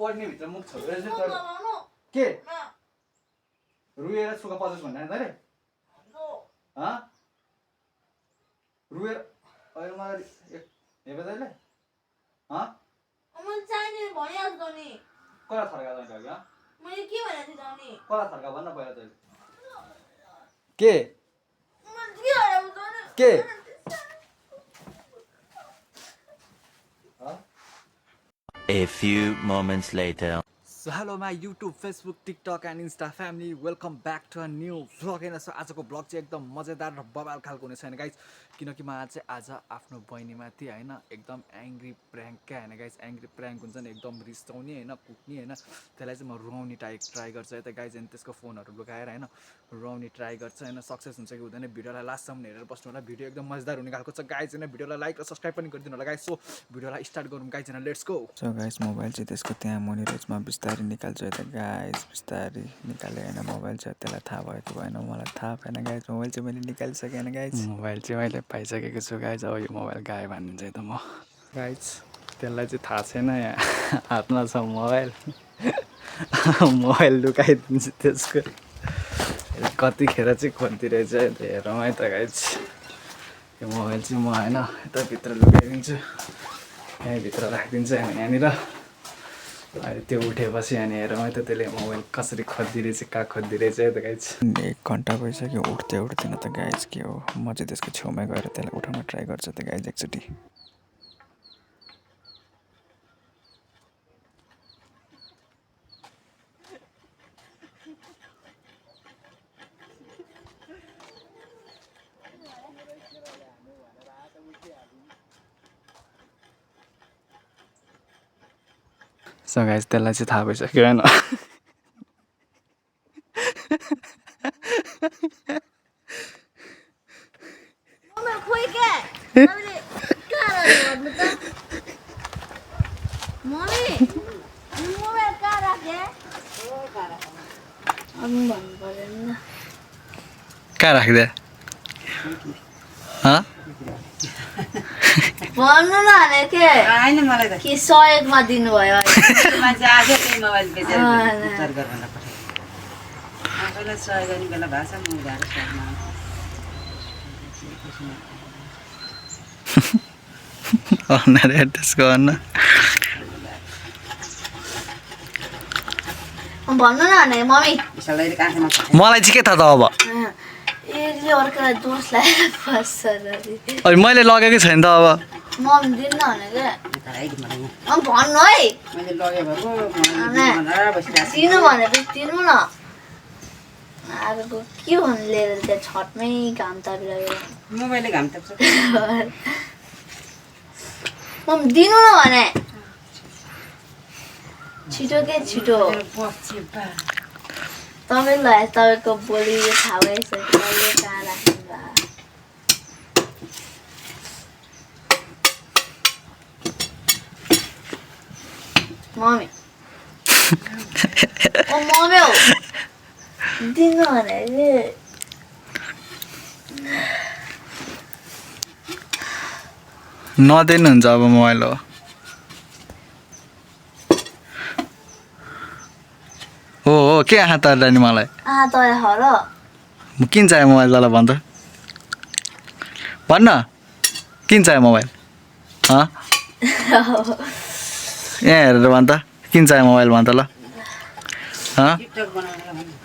ओड्ने भित्र मुख छोडेर के रुएर सुगा पजोस् भन्ने त रे रुएर अहिले मलाई हेपे तैँले कता थर्का तैँले अघि कता थर्का भन्न पहिला तैँले के A few moments later. So hello my YouTube, Facebook, TikTok and Insta family, welcome back to a new vlog. हैन सो आजको भ्लग चाहिँ एकदम मजेदार र बबाल खालको हुनेछ हैन गाइस, किनकि म चाहिँ आज आफ्नो बहिनीमाथि हैन एकदम एङ्ग्री प्र्याङ्क क्या हैन गाइस, एङ्ग्री प्र्याङ्क हुन्छ नि एकदम रिसाउने हैन कुट्ने हैन, त्यसलाई चाहिँ म रुवाउने ट्राई गर्छु है त गाइस। अनि त्यसको फोनहरु लुकाएर हैन रुवाउने ट्राई गर्छु हैन, सक्सेस हुन्छ कि हुँदैन भिडियोलाई लास्टसम्म हेरेर बस्नु होला। भिडियो एकदम मजेदार हुने खालको छ गाइस हैन, भिडियोलाई लाइक र सब्स्क्राइब पनि गरिदिनु होला गाइस। सो भिडियोलाई स्टार्ट गरौँ गाइस हैन, let's go. So guys mobile चाहिँ त्यसको त्यहाँ मोनिटरमा बिस्तारै निकाल्छु है त गाइस, बिस्तारै निकाले हैन मोबाइल चाहिँ त्यसलाई थाहा भयो कि भएन मलाई थाहा भएन गाइस। मोबाइल चाहिँ मैले निकालिसकेँ हैन गाइस, मोबाइल चाहिँ मैले पाइसकेको छु गाइस। अब यो मोबाइल गायब हानिन्छ है त म गाइस, त्यसलाई चाहिँ थाहा छैन यहाँ हातमा छ मोबाइल मोबाइल लुकाइदिन्छु त्यसको कतिखेर चाहिँ खोज्दिरहेछ हेरौँ है त गाइस। यो मोबाइल चाहिँ म हैन यताभित्र लुकाइदिन्छु, यहाँभित्र राखिदिन्छु हैन यहाँनिर। अहिले त्यो उठेपछि अनि हेरौँ है त त्यसले मोबाइल कसरी खोज्दिरहेछ, कहाँ खोज्दिरहेछ है त गाइस। 1 घन्टा भइसक्यो उठ्दैन त गाइस, के हो म चाहिँ त्यसको छेउमा गएर त्यसलाई उठाउन ट्राई गर्छु त गाइस एकचोटि। सो गाइस त्यसलाई चाहिँ थाहा भइसक्यो हैन कहाँ राखिदिए भन्नु न भने के हैन मलाई त के सहयोगमा दिनुभयो मान्छे आज त्यही मोबाइल बेचेर विचार गर्न पर्छ। आफैलाई सहयोग गर्ने बेला भाषा मुगाएर सक्नु अनर एड्रेस गर्न भन्नु न भने मम्मी मलाई चाहिँ के थाहा त अब यसले अर्कालाई दोष लगाएर फस्छ अनि मैले लगेकै छैन त अब मम्मी दिन्न भने के भन्नु है मैले लगे भएको दिनु भनेपछि दिनु न। अर्को के भन्नु लिएर त्यहाँ छटमै घाम तापिरहेको मोबाइलले घाम ताप्छ मम्मी दिनु न भने छिटो के छिटो तपाईँलाई तपाईँको बोली थाहा भइसक्यो कहाँ राख्नु मम्मी मम्मी हो दिनु भने नदिनुहुन्छ अब मोबाइल हो हो के आँखा तर्दा नि मलाई किन चाहियो मोबाइल तँलाई भन् त भन्न किन चाहियो मोबाइल यहाँ हेरेर भन् त किन चाहियो मोबाइल भन् त ल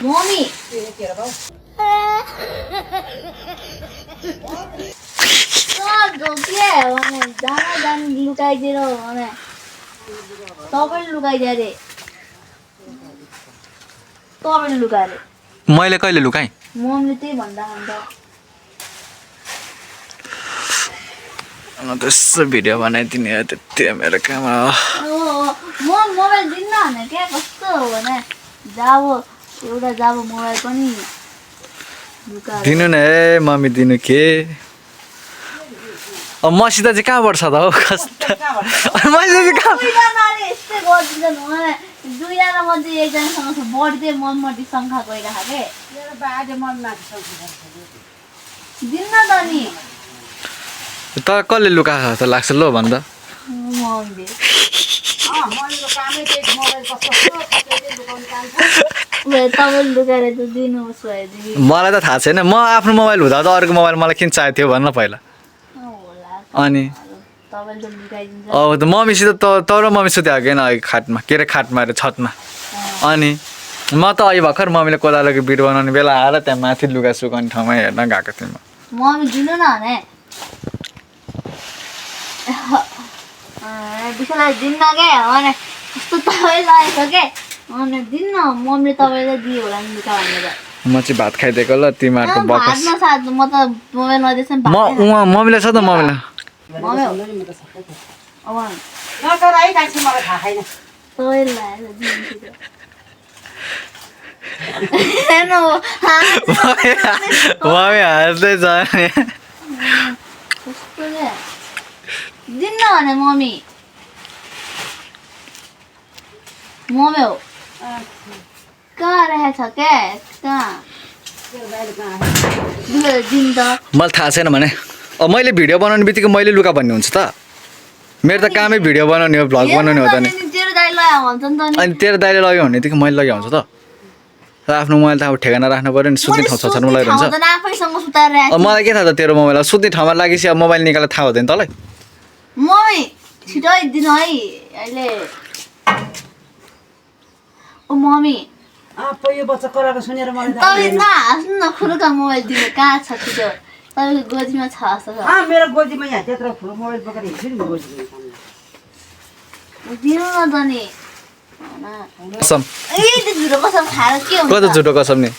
मम्मी लुकाइदिएर भने तपाईँले लुकाइदिए अरे तपाईँले लुकाएर मैले कहिले लुकाएँ मम्मीले त्यही भन्दा त्यसो भिडियो बनाइदिने त्यति मेरो काम हो। म मोबाइल दिन्न भने क्या कस्तो हो भने एउटा जाबो मोबाइल पनि दिनु न है मम्मी दिनु के अब मसित चाहिँ कहाँबाट छ त हो कस्तो दुईजना मध्ये एकजनासँग बढ्दै मम्मी शङ्खा गइरहेको के दिन्न त नि त कसले लुकाएको त लाग्छ ल भन्दा मम्मीले तपाईँले लुकाएर त दिनुहोस् भएदेखि मलाई त थाहा छैन म आफ्नो मोबाइल हुँदा त अर्को मोबाइल मलाई किन चाहिएको थियो भन्न पहिला होला अनि तपाईँले त लुकाइदिन्छ अब त मम्मीसित तर मम्मी सुत्यो कि अघि खाटमा के अरे खाटमा अरे छतमा अनि म त अहिले भर्खर मम्मीले कोदालोको बिट बनाउने बेला आएर त्यहाँ माथि लुगा सुकाउने ठाउँमा हेर्न गएको थिएँ म मम्मी दिनु न भने विशाललाई दिन्न क्या भने कस्तो तपाईँ लागेको के अनि दिन्न मम्मीले तपाईँलाई दियो होला नि लुका भनेर म चाहिँ भात खाइदिएको ल तिमीहरूको बकस भातमा साथ म त मोबाइल नदिएछ नि म उहाँ मम्मीलाई छ त मम्मीलाई तपाईँले लाएर दिन्छु हेर्नु मम्मी हाँस्दैछ नि कस्तो के दिन्न भने मम्मी मम्मी हो कहाँ राखेको छ क्या कहाँ दिन त मलाई थाहा छैन भने अब मैले भिडियो बनाउने बित्तिकै मैले लुगा भन्ने हुन्छ त मेरो त कामै भिडियो बनाउने हो भ्लग बनाउने हो त नि तेरो दाइ लगायो भन्छ नि त नि अनि तेरो दाइले लग्यो भनेदेखि मैले लग्यो हुन्छ त आफ्नो मोबाइल त अब ठेगाना राख्नु पऱ्यो नि सुत्ने ठाउँ छछारमा लगाइरहन्छ त आफैसँग सुताएर अब मलाई के थाहा त तेरो मोबाइल अब सुत्ने ठाउँमा लागेपछि अब मोबाइल निकालेर थाहा हुँदैन तँलाई मम्मी छिटो दिनु है अहिले ओ मम्मी तपाईँ नहाँस्नु न खुरुका मोबाइल दिनु कहाँ छ छिटो तपाईँको गोजीमा छ जस्तो छ मेरो गोजीमा यहाँ त्यत्रो ठुलो मोबाइल बोकेर हिँड्छु नि गोजीमा दिनु न त नि कसम ए त्यो झुटो कसम खाएर के हुन्छ कता झुटो कसम नि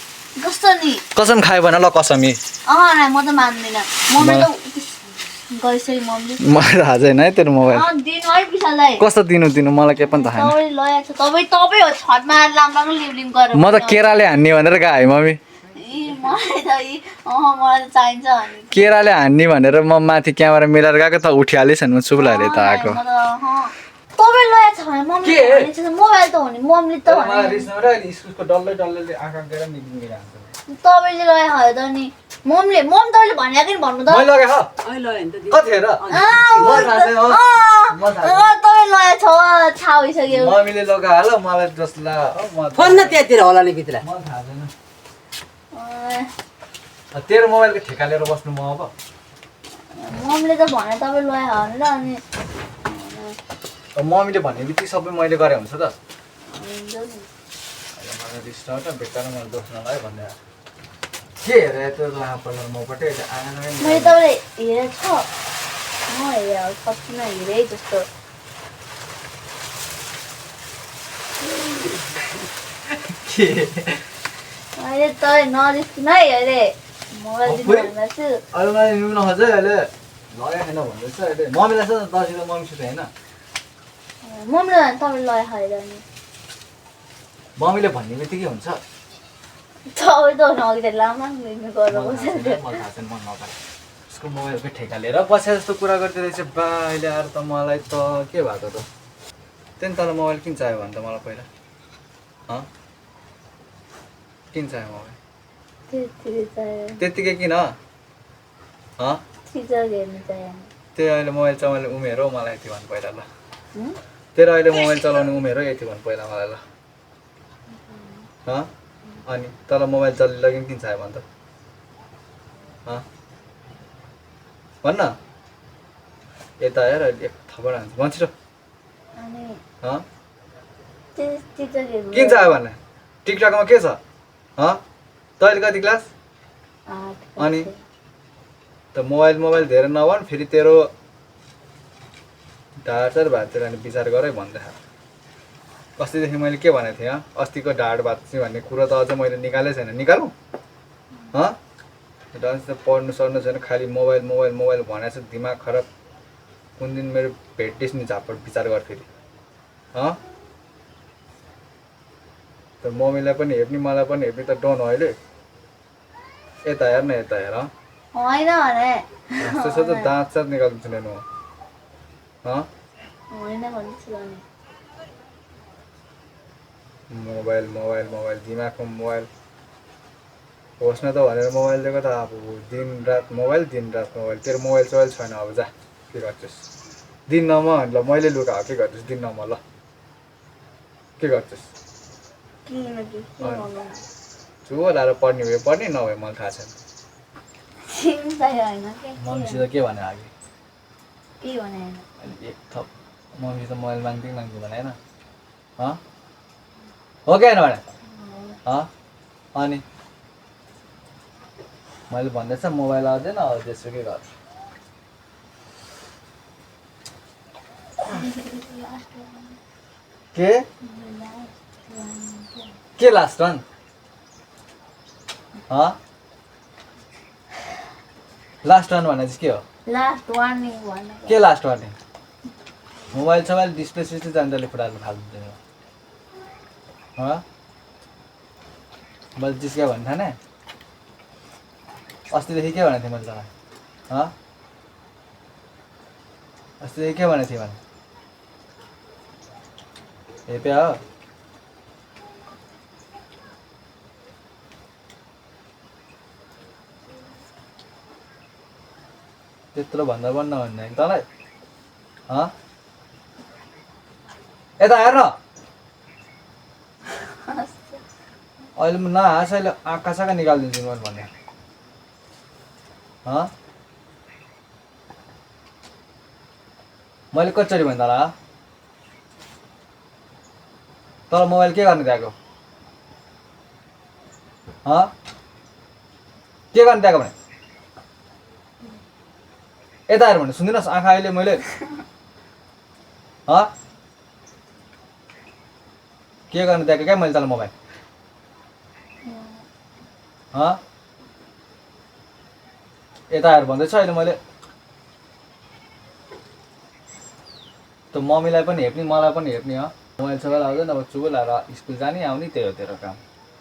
कस्तो नि कसम खायो भने ल कसमी अँ म त मान्दिनँ मम्मी त गइसक्यो मम्मी मलाई थाहा छैन है तेरो मोबाइल दिनु है विशाललाई कस्तो दिनु मलाई के पनि थाहा छैन तपाईँले लगाएको छ तपाईँ हो छतमा राम्रो लिभलिङ गरेर म त केराले हान्ने भनेर गएको है मम्मी मलाई त मलाई त चाहिन्छ अनि केराले हान्ने भनेर म माथि क्यामेरा मिलाएर गएको त उठिहालेछ नि म चुप लागेर त आएको तपाईँ लगाएको छ भने मम्मी मोबाइल त हो नि मम्मीले त तपाईँले लगाएको हो त नि मम्मी तपाईँले भनेको नि भन्नु त तपाईँले लगाएको छ थाहा भइसक्यो मम्मीले लगाएर मलाई जस्तो फोन न त्यहाँतिर होला नि भित्र तेरो मोबाइलको ठेका लिएर बस्नु म अब मम्मीले त भने तपाईँ लगाएको हो नि ल अनि मम्मीले भन्ने बित्तिकै सबै मैले गरेँ हुन्छ त हुन्छ नि। मलाई रिस उठ बेकार मलाई दोष नलाग्यो भन्दै के हेरेँ त्यो लापल्ला मपट्टि मैले तपाईँले हेरेको छ म हेरेँ सक्दिनँ हेरेँ जस्तो अहिले तपाईँ नरिस्किनु है अहिले मोबाइल दिनु भनेको छु अहिले मैले नुन खोज है अहिले लगाएको छैन भन्दैछ अहिले मम्मीलाई छ दसैँ त मम्मीसित होइन मम्मीले भने तपाईँले लगाएको होइन नि मम्मीले भन्ने बित्तिकै हुन्छ तपाईँ त अघि त लामा लिनु गरेर बसेको थियो मलाई थाहा छैन मन नपाए उसको मोबाइलको ठेका लिएर बसे जस्तो कुरा गर्दै रहेछ बा अहिले आएर त मलाई त के भएको त त्यहाँदेखि तँलाई मोबाइल किन चाहियो भने त मलाई पहिला किन चाहियो मोबाइल त्यत्तिकै किन टिचर हेर्नु चाहियो त्यही अहिले मोबाइल चलाउने उमेर हो मलाई यति भन्नु पहिला ल तेरो अहिले मोबाइल चलाउने उमेर हो यति भन्नु पहिला मलाई ल अनि तँलाई मोबाइल चलिलग्यो किन चाहियो भन् त भन्न यता हेर एक थप्पड हान्छ भन्छ अनि किन चाहियो भने टिकटकमा के छ तैँले कति क्लास अनि त मोबाइल धेरै नभन फेरि तेरो ढाड भाततिर अनि विचार गर भन्दै अस्तिदेखि मैले के भनेको थिएँ अस्तिको ढाड भात चाहिँ भन्ने कुरो त अझ मैले निकालेको छैन निकालौँ डान्स त पढ्नु सर्नु छैन खालि मोबाइल भनेको छ दिमाग खराब कुन दिन मेरो भेट्टिस नि झापड विचार गर फेरि त मम्मीलाई पनि हेर्ने मलाई पनि हेर्ने त डोन हो अहिले यता हेर न यता हेर होइन भने त्यसो त दाँत साथ निकाल्छु नि म होइन भन्दैछु अनि मोबाइल दिमागमा मोबाइल होस् न त भनेर मोबाइल दिएको त अब दिन रात मोबाइल तेरो मोबाइल छैन अब जा के गर्छस् दिन नम ल मैले लुगा हो के गर्छस् दिन नम ल के गर्छस् किनकि के गर्नु चुहो लाएर पढ्ने भए पढ्ने नभए मलाई थाहा छैन चिन्ता होइन मम्मीसित के भने अघि के भने होइन अनि एक थप मम्मीसित मोबाइल माग्दै माग्दै भने होइन हो क्या होइन भने अनि मैले भन्दैछ मोबाइल आउँदैन अब जेसुकै गर के लास्ट वान लास्ट वान भने चाहिँ के हो लास्ट वार्निङ भन्नु के लास्ट वार्निङ मोबाइल सोबाइल डिस्प्ले सिस्प्ले जान्दाले फुटाल्नु फाल्दैन मैले जिस्क्या भन्नु थाने अस्तिदेखि के भनेको थिएँ मैले तँलाई अस्तिदेखि के भनेको थिएँ भने हेप्या हो त्यत्रो भन्दा भन्न भन्ने तँलाई यता हेर न अहिले म नहाँस अहिले आँखा साखा निकालिदिन्छु मैले भने मैले कचोरी भने तँलाई तल मोबाइल के गर्नु दिएको के गर्नु दिएको भने यता हेर भने सुन्दिनस् आँखा अहिले मैले के गर्नु दिएको क्या मैले तँलाई मोबाइल यता हेर भन्दैछ अहिले मैले त मम्मीलाई पनि हेप्ने मलाई पनि हेप्ने मोबाइल सोबाइल आउँदैन अब चुबो लाएर स्कुल जाने आउने त्यही हो तेरो काम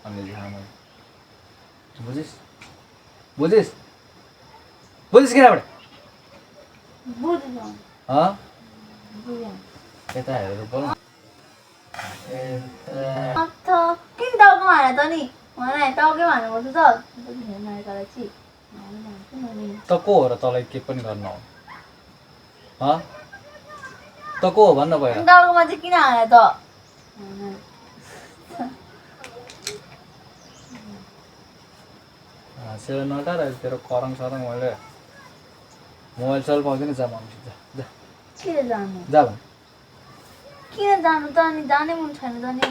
अन्य मैले बुझिस् बुझिस् बुझिस् किनबाट यता हेरेर बोल किन टाउको हाने त नि भने टाउकै हान्नुपर्छ त त को हो र तँलाई के पनि गर्न आउनु त को हो भन्न भयो टाउकोमा चाहिँ किन हाने त हाँसेर नटार तेरो करङ सरङ मैले मोबाइल सोबाइल पाउँदैन जा मम्मीसित जा किन जानु जा भने किन जानु त अनि जानै मन छैन त नि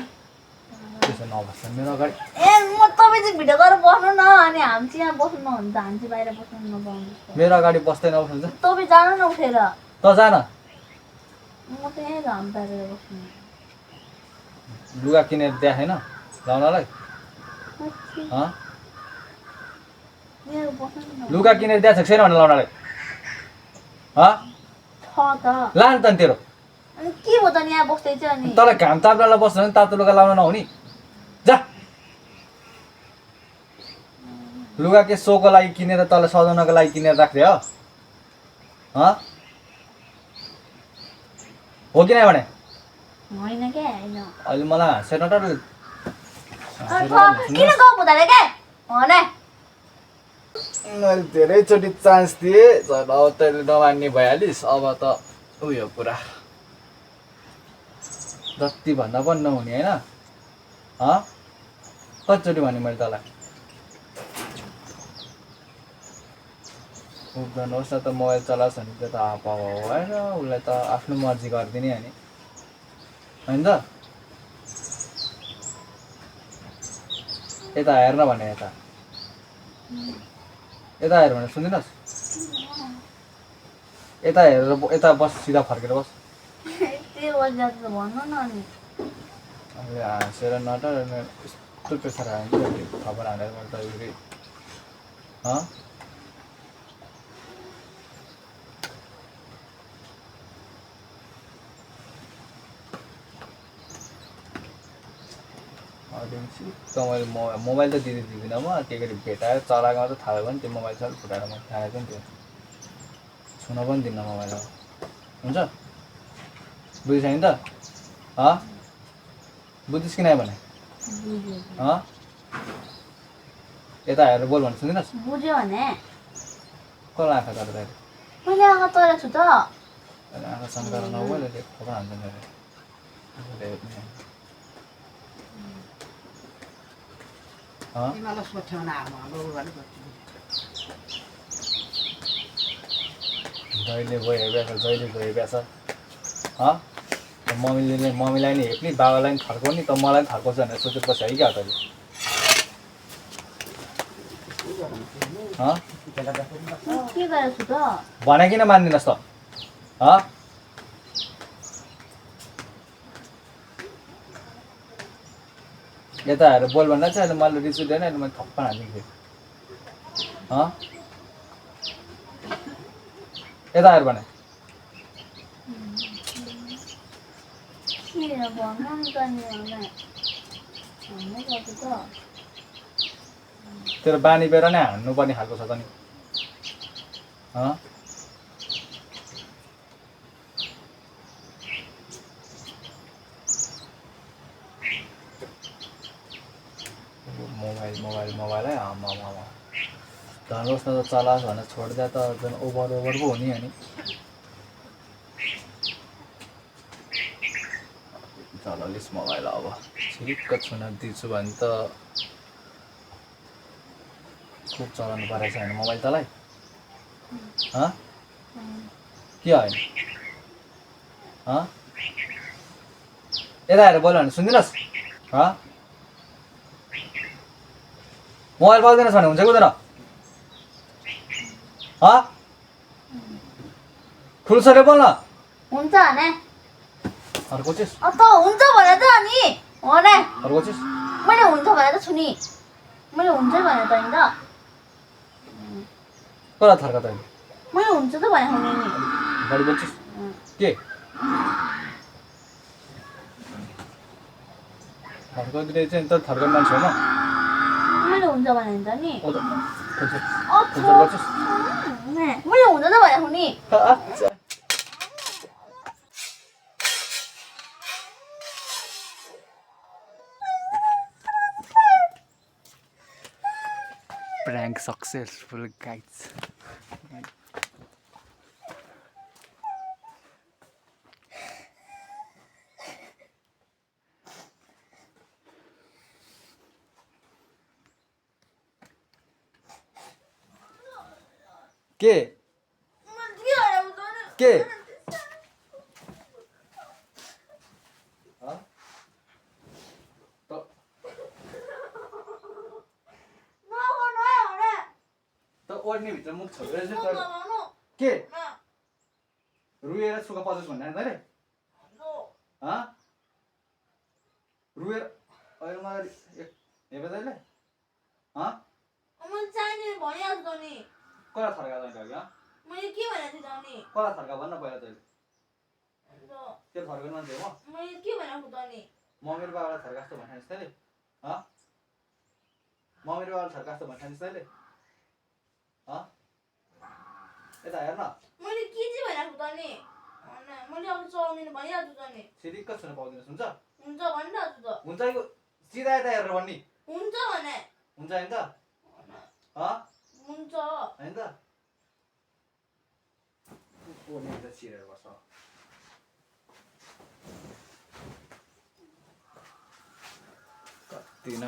त्यसो नबस्छ मेरो अगाडि ए म तपाईँ चाहिँ भिडियो गरेर बस्नु न अनि हामी चाहिँ यहाँ बस्नु नहुन्छ हामी चाहिँ बाहिर बस्नु नपाउनु मेरो अगाडि बस्दै नबस्नु जा तपाईँ जानु न उठेर त जान म चाहिँ यहीँ घाम बाहिर बस्नु लुगा किनेर दिया छैन लाउनलाई यहाँ बस्नु न लुगा किनेर दिएको छ छैन भने लाउनलाई छ त लान त नि तेरो अनि के भयो त नि यहाँ बस्दै चाहिँ अनि तँलाई घाम ताप्नलाई बस्छ भने तातो लुगा लाउन नहुने जा लुगा के सोको लागि किनेर तँलाई सजाउनको लागि किनेर राख्दै हो कि नै भने होइन क्या होइन अहिले मलाई हाँसेर नटार किन गाउँ हुँदैन क्या भने मैले धेरैचोटि चान्स दिएँ अब तैँले नमान्ने भइहालिस् अब त उयो पुरा जति भन्दा पनि नहुने होइन कतिचोटि भने मैले तँलाई उब्जाउनुहोस् न त मोबाइल चलाओस् भने त्यो त हापा हो होइन उसलाई त आफ्नो मर्जी गरिदिने अनि होइन त यता हेर्न भने यता हेर भने सुन्दिनस् यता हेरेर यता बस सिधा फर्केर बस त्यो वजह त भन्नु न अनि अहिले हाँसेर नटार यस्तो प्रेसर हाल्यो खबर हालेर मैले त मैले मोबाइल त दिँदिनँ म के गरी भेटाएर चलाएको त थाहा भयो भने त्यो मोबाइल सब फुटाएर मैले खाएको नि त्यो छुन पनि दिन्न मोबाइल अब हुन्छ बुझिस् नि त बुझिस् कि नै भने यता हेरेर बोल भने सुन्दिनस् बुझ्यो भने कसलाई आँखा तर मैले आँखा तरेको छु त आँखा शङ्कर नबोल खबर हान्छ तिमीलाई सोध्छौ न हाम्रो उहाँले गर्छ जहिले गयो जहिले गयो मम्मीलाई नि हेप्ने बाबालाई नि थर्काउने त मलाई पनि थर्काउँछ भनेर सोचेपछि है क्या तैँले के गरेको छु त भने किन मान्दिनस् त यता आएर बोल भन्दा चाहिँ अहिले मैले रिस उठेन अहिले मैले थप्पा हालिदिन्छु यता आएर भने के भन्नु नि त नि भन्नै पर्छ त तेरो बानी बेर नै हान्नुपर्ने खालको छ त नि मोबाइल है आमा धनुहोस् न त चलाओस् भनेर छोडिदिए त झन् ओभर पो हुने अनि चलालिस् मोबाइल अब छिरिक्क छुन दिन्छु भने त खुब चलाउनु परेको छ होइन मोबाइल तँलाई के होइन यता आएर बोल्यो भने सुन्दिनस् मोबाइल पाउँदैनस् भने हुन्छ कि हुँदैन खुल्सले बोल्न हुन्छ भने अर्को चिज त हुन्छ भने त अनि हो न अर्को चिज मैले हुन्छ भने त छु नि मैले हुन्छ भने त नि त कसलाई थर्का तैँले मैले हुन्छ त भने हुने नि बढी बोल्छस् के थर्काउँदै चाहिँ त थर्काउने मान्छे होइन मैले हुन्छ भने त नि गर्छस् मैले हुन्छ त भने हुने Prank successful, guys. के के ओड्ने भित्र मुख छोडेर चाहिँ के रुएर सुख पजोस् भन्ने तैँले रुएर अहिले मलाई हेपे तैँले कसलाई थर्का तैँले अघि कसलाई थर्का भन्न पहिला तैँले त्यो थर्काउने मान्छे हो मम्मी र बाबालाई थर्का जस्तो भन्ठानिस् तैँले मम्मी र बाबालाई थर्का जस्तो भन्ठानिस् तैँले यता हेर न सिधिक्क छुन पाउँदिनस् हुन्छ हुन्छ कि सिधा यता हेरेर भन्ने हुन्छ होइन त होइन त ओड्ने त छिरेर बस्छ कति न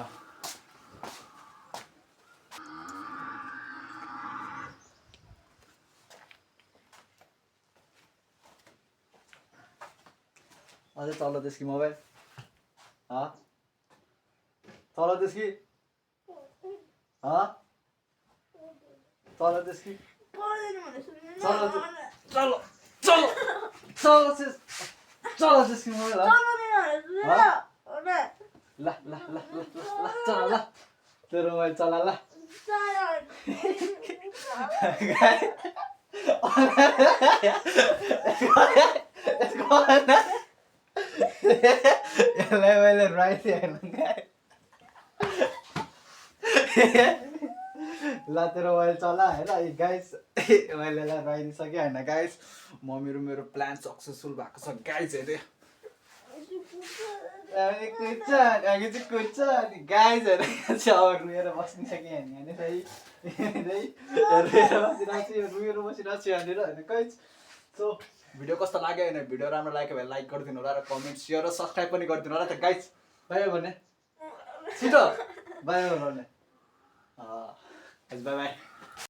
अझै चलाउँदैस् कि मोबाइल चलाउँदैस् कि चलाउँदैस् कि चलाउँदैस् कि मोबाइल ल चला ल तेरो मोबाइल चला ल यसलाई मैले राइदिएँ ल तेरो मोबाइल चला होइन गाइस मैले राइदिइसकेँ होइन गाइस मेरो प्लान सक्सेसफुल भएको छ गाइस हेरे अनि कुद्छ अनि गाइस हेरेर चाहिँ अब रुएर बस्ने कि होइन रुएर बसिरहेको छु यहाँनिर होइन गाइस सो भिडियो कस्तो लाग्यो होइन भिडियो राम्रो लाग्यो भने लाइक गरिदिनु होला र कमेन्ट सेयर र सब्सक्राइब पनि गरिदिनु होला त गाइस भयो भने छिटो बाई बाई बाई